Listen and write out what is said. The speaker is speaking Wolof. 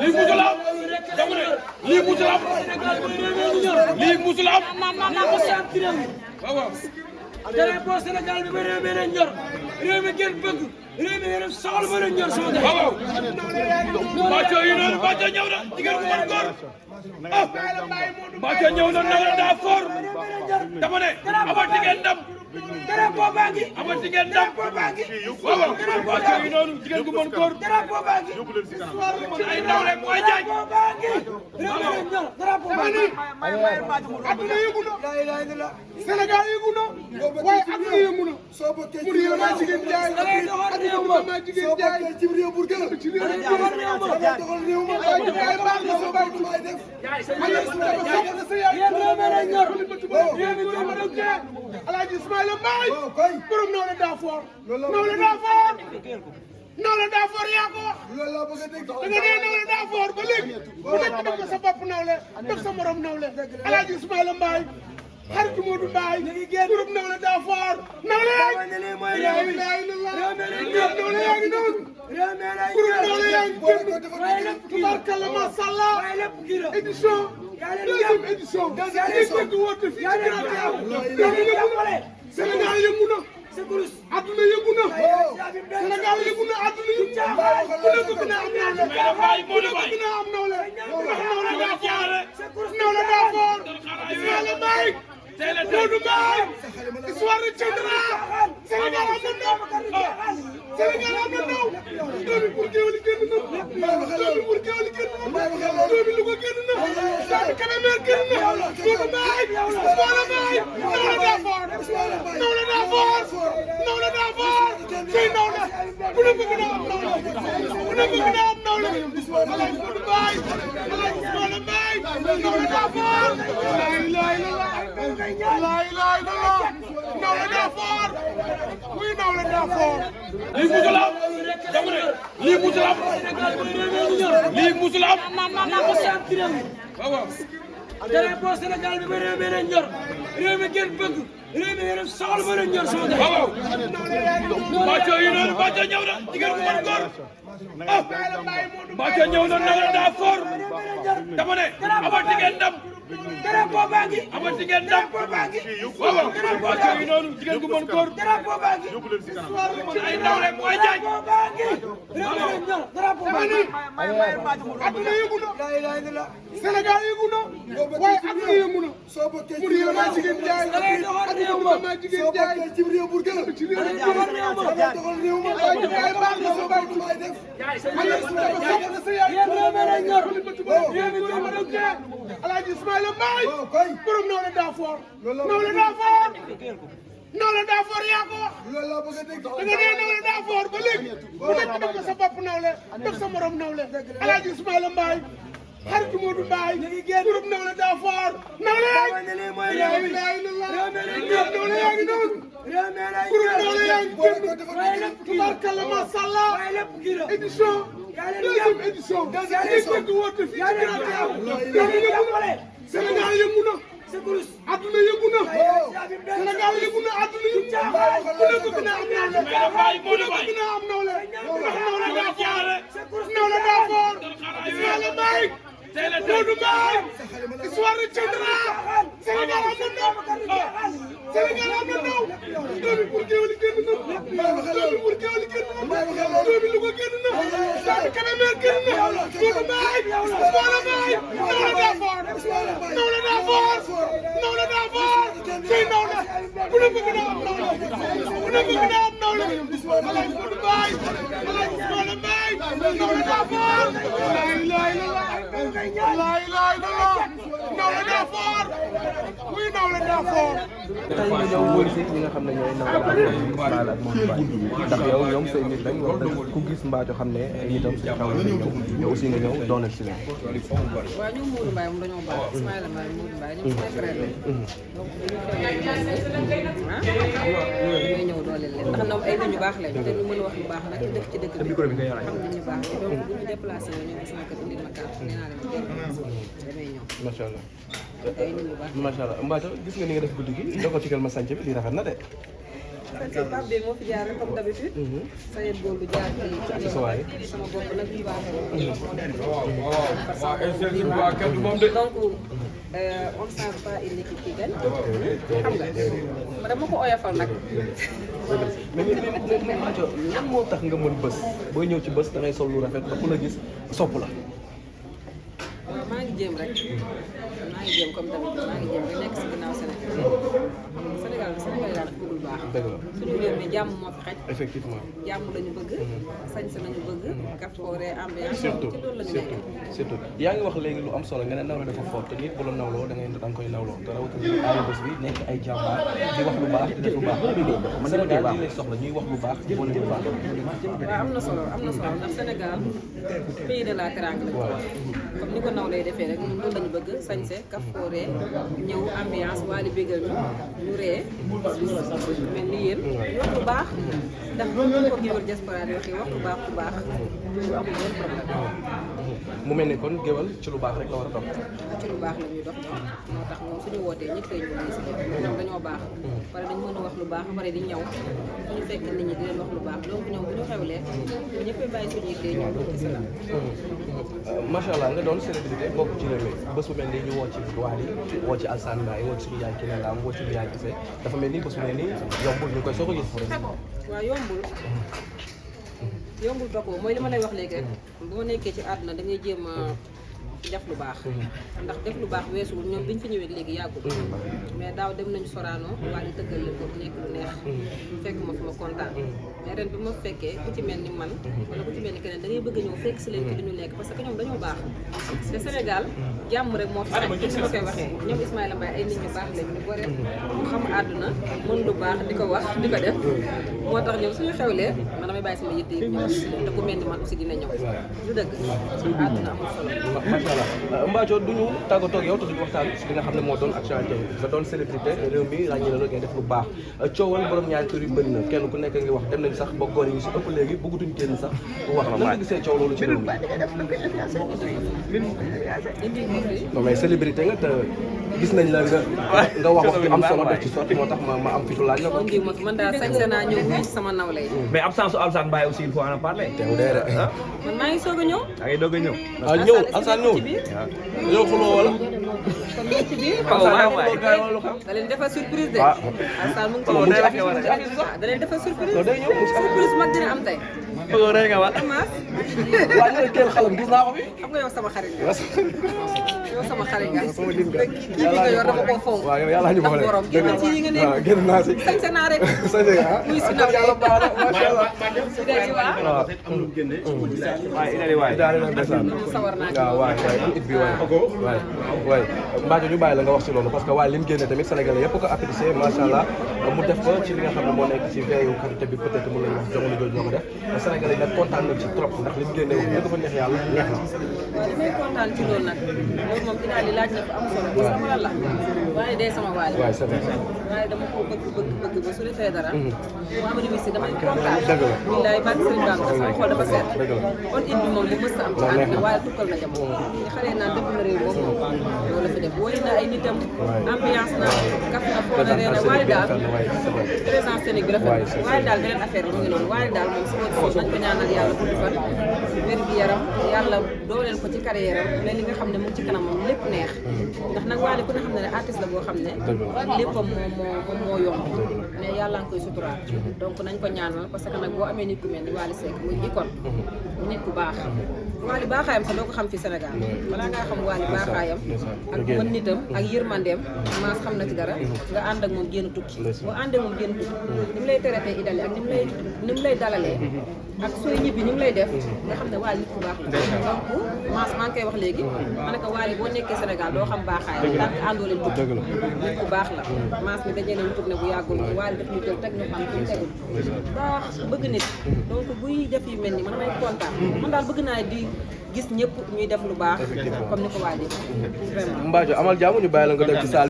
lii musul am dama ne lii musul am lii musul am waaw drapeau Sénégal bi ba réew mi leen ñor réew mi gën bëgg réew mi leen soxla ba leen ñor sama gars. waaw Mbathio yi noonu Mbathio ñëw na jigéen bu mën góor ah Mbathio ñëw na nag daa fort dama ne amati ngeen ndam drapeau baa ngi amati ngeen ndam waaw Mbathio yi noonu jigéen bu mën góor drapeau baa ngi ay ndaw rek mooy jaaj drapeau baa ngi réew mi leen ñor drapeau baa ngi adduna yëngu na Sénégal yëngu na waaye adduna yëngu na mu di yéen a jigéen jaay adduna ma jigéen jaay ci réew bu gën ci réew bu gën doxal réew ma ay baax na sa baax may def yéen réew mi leen ñor réew mi gën bëgg Alaaji Ismaïla Mbaye borom Nawle Dafor Nawle Dafor Nawle Dafor yaa ko wax da nga nee Nawle Dafor ba léegi ku nekk def ko sa bopp nawle def sa morom nawle Alaaji Ismaïla Mbaye xaritu Modou Mbaye borom Nawle Dafor nawle yaa ngi nawle yaa ngi noonu borom nawle yaa ngi génn tubarkalla macha Allah édition deuxième édition dégg woote fii ci Grand Sénégal yëngu na adduna yëngu na Sénégal yëngu na adduna yëngu na ku ne bëgg na am nawle ku ne bëgg na am nawle ndax nawle daa foor nawle daa foor Ismaïla Mbaye Modou Mbaye histoire de Thiendra Sénégal am na ndaw Sénégal am na ndaw doomi pour géwél génn na doomi pour géwél génn na doomi Louga génn na doomi Kébémer génn na Modou Mbaye Ismaïla Mbaye nawle daa foor nawle daa foor nawle daa foor fii nawle ku ne bëgg na am nawle ku ne bëgg na am nawle Alaaji Modou Mbaye Alaaji Ismaïla Mbaye nawle daa foor la ilaha illallah nawle daa foor muy nawle daa foor lii musul am dama ne lii musul am lii musul am waaw drapeau Sénégal bi ba réew mi leen ñor réew mi gën bëgg réew mi leen soxla ba leen ñor sama gars. waaw Mbathio yi noonu Mbathio ñëw na jigéen bu mën góor ah Mbathio ñëw na nag daa fort dama ne amati ngeen ndam drapeau baa ngi amati ngeen ndam waaw Mbathio yi noonu jigéen bu mën góor drapeau baa ngi ay ndaw rek mooy jaaj drapeau baa ngi réew mi leen ñor drapeau baa ngi adduna yëngu na Sénégal yëngu na waaye adduna yëngu na mu di yéen a jigéen jaay adduna ma jigéen jaay ci réew bu gën ci réew bu gën doxal réew ma ay baax na sa baax may def yéen réew mi leen ñor réew mi gën bëgg Alaaji Ismaïla Mbaye borom Nawle Dafor Nawle Dafor Nawle Dafor yaa ko wax da nga nee Nawle Dafor ba léegi ku nekk def ko sa bopp nawle def sa morom nawle Alaaji Ismaïla Mbaye xaritu Modou Mbaye borom Nawle Dafor nawle yaa ngi nawle yaa ngi noonu borom nawle yaa ngi génn tubarkalla macha Allah édition deuxième édition dégg woote fii ci Grand Sénégal yëngu na adduna yëngu na Sénégal yëngu na adduna yëngu na ku ne bëgg na am nawle ku ne bëgg na am nawle ndax nawle daa foor nawle daa foor Ismaïla Mbaye Modou Mbaye histoire de Thiendra Sénégal am na ndaw Sénégal am na ndaw doomi pour géwél génn na doomi pour géwél génn na doomi Louga génn na doomi Kébémer génn na Modou Mbaye Ismaïla Mbaye nawle daa foor nawle daa foor nawle daa foor fii nawle ku ne bëgg na am nawle ku ne bëgg na am nawle Alaaji Modou Mbaye Alaaji Ismaïla Mbaye nawle daa foor la ilaha illallah la ilaha illallah nawle daa foor muy nawle daa foor tey nga ñëw wëri si ñi nga xam ne ñooy nawle Ismaïla ak Modou Mbaye ndax yow ñoom say nit lañ wax dëgg ku gis Mbathio xam ne ay nitam si xaw la ñëw yow aussi nga ñëw doonal si leen. waaw ñoom Modou Mbaye moom dañoo baax Ismaïla Mbaye Modou Mbaye ñoom samay frère lañ donc dañuy ñëw dooleel leen ndax ñoom ay nit ñu baax lañ te ñu mën a wax lu baax nag te dëkk ci dëkk bi xam nit ñu baax donc bu ñu déplacé wu ñëw sama kër indil ma carte nee naa leen damay ñëw macha allah ay nit ñu baax macha allah Mbathio gis nga ni nga def guddi gi doog a tigal ma sànce bi lii rafet na de. seen Pape Beye moo fi jaar rek comme d'habitude. sa yet boolu jaar ci sama bopp nag yu baax donc on ne change pas une équipe qui gagne. xam nga dama ko oyofal nag. mais Mathio lan moo tax nga mën bés booy ñëw ci bés da ngay sol lu rafet ba ku la gis sopp la. waaw maa ngi jéem rek maa ngi jéem comme d'habitude maa ngi jéem rek nekk si ginnaaw Sénégal Sénégal daal dafa bëggul baax. dëgg la suñu réew mi jàmm moo fi xaj. effectivement jàmm lañu bëgg. sañse lañu bëgg. kafoore ambiance. surtout ci loolu lañu nekk. surtout yaa ngi wax léegi lu am solo nga ne nawle dafa fort te nit bu la nawloo da ngay koy nawloo te rawatina ay bés bi nekk ay jàmbaar di wax lu baax di def lu baax Sénégal lii lay soxla ñuy wax lu baax di boole lu baax. waaw am na solo ndax Sénégal pays de la teranga la. waaw comme ni ko naw lay defee rek ñun loolu lañu bëgg sañse kafoore ñëw ambiance waali bégal ñu ree mel ni yéen wax lu baax ndax ko Gueweul Diaspora di waxee wax lu baax lu amul benn problème. mu mel ni kon Gueweul ci lu baax rek la war a dox. ci lu baax la ñuy dox moo tax moom suñu wootee ñëpp lay ñëw si ñoom dañoo baax pare dañ mën a wax lu baax ba pare di ñëw suñu fekk nit ñi di leen wax lu baax donc ñoom bu ñu xewlee ñëppay bàyyi suñu yittee ñëw ci si la. macha allah nga doon célébrité bokk ci réew mi bés bu mel nii ñu woo ci Wally woo ci Alassane Mbaye woo ci suñu yaay Kiné Lam woo ci suñu yaay Kise dafa mel ni bés bu mel nii yombul ñu koy soog a gis. waaw yombul ba ko mooy li ma lay wax léegi rek bu ma nekkee ci àdduna da ngay jéem a def lu baax ndax def lu baax weesuwul ñoom biñ fi ñëwee léegi yàggul mais daaw dem nañu Sorano waa di tëggal leen ko nekk lu neex fekk ma fi ma kontaan mais ren bi ma fekkee ku ci mel ni man wala ku ci mel ni keneen da ngay bëgg a ñëw fekk si leen ci li ñu nekk parce que ñoom dañoo baax te Sénégal jàmm rek moo fi am ni ma koy waxee ñoom Ismaïla Mbaye ay nit ñu baax lañ ñu gore ñu xam àdduna mën lu baax di ko wax di ko def moo tax ñoom suñu xewlee man damay bàyyi sama yitte yi ñëw te ku mel ni man aussi dina ñëw du dëgg àdduna amul solo. macha allah Mbathio duñu tàggatoo ak yow te duñu waxtaan si li nga xam ne moo doon actualité nga doon célébrité réew mi ràññee la ngay def lu baax coowal borom ñaari tur yu bëri na kenn ku nekk ngi wax dem nañ sax ba góor yi ñu si ëpp léegi bëggatuñ kenn sax wax na nga gisee coow loolu ci réew mi. non mais célébrité nga te gis nañ la nga wax ju am solo def ci sotti moo tax ma am fitu laaj la ko. man daal sañse naa ñëw wuyu ci sama nawle yi. mais absence su Alassane Mbaye aussi il faut en parler. teew dee de. man maa ngi soog a ñëw. da ngay doog a ñëw. ah ñëw Alassane ñëw. yow xuloo wala. kon ñu ci biir. da leen defal surprise de. Alassane mu ngi da leen defal surprise. surprise mag dina am tey. bëggoon rek nga wax. waaw ñu ne teel xalam gis naa ko fi. xam nga yow sama xarit nga. yow sama xarit nga. kii bi nga yor dama koo fonk. waaw yow yàlla ñu boole. borom génn ci yi nga ne. waaw génn naa si. sañse naa rek. sañse nga ah. muy si naw yàlla baax na macha allah. waaw. waaye inali waay. daal di leen desaan. sawar naa ci waaw waay waay am it bi waay. waay Mbathio ñu bàyyi la nga wax ci loolu parce que waaye li mu génne tamit Sénégalais yëpp ko apprécié macha allah mu def ko ci li nga xam ne moo nekk ci veillu Korité bi peut-être mën nañu wax jamono jooju ñoo ko def Sénégalais yi nag kontaan nañ ci trop ndax li mu génne wax dëgg fa neex yàlla neex na. waaw li may kontaan ci loolu nag loolu moom dinaa li laaj na ko am solo parce que sama la waaye day sama waay waay c'est vrai. waaye dama ko bëgg ba su defee dara waa ma si damay kontaan dëgg la billaay bàgg sëriñ Bamba sama xol dafa seet dëgg la kon it bi moom bu mës a am ci àddina waaye tukkal na jamono ñu xale naan dëgg na réew moom loolu la fi def woy na ay nitam ambiance na kaf na foo na ree na waaye daal présence scénique bi rafet waaye daal beneen affaire bi mu ngi noonu waaye daal moom sama nañ ko ñaanal yàlla gudd fan wér gi yaram yàlla dooleel ko ci carrière am mais li nga xam ne mu ngi ci kanamam lépp neex ndax nag Wally ku ne xam ne ne artiste la boo xam ne léppam moo yomb mais yàlla nga koy suturaat donc nañ ko ñaanal parce que nag boo amee nit ku mel ni Wally Seck muy icône nit ku baax Wally baaxaayam sax doo ko xam fi Sénégal balaa ngaa xam Wally baaxaayam ak mën nitam ak yërmandeem maas xam na ci dara nga ànd ak moom génn tukki boo àndee moom génn tukki ni mu lay traité idali ak ni mu lay dalalee ak sooy ñibbi ni mu lay def nga xam ne Wally nit ku baax la donc maas maa ngi koy wax léegi ma ne ko Wally boo nekkee Sénégal doo xam baaxaayam tant que àndoo leen tukki nit ku baax la maas mi dajee leen tourné bu yàggul Wally daf ñu jël teg ñu xam fi tegul baax bëgg nit donc buy def yu mel ni man damay kontaan man daal bëgg naa di gis ñëpp ñuy def lu baax comme ni ko Wally vraiment. Mbathio amal jàmm ñu bàyyi la nga def ci salle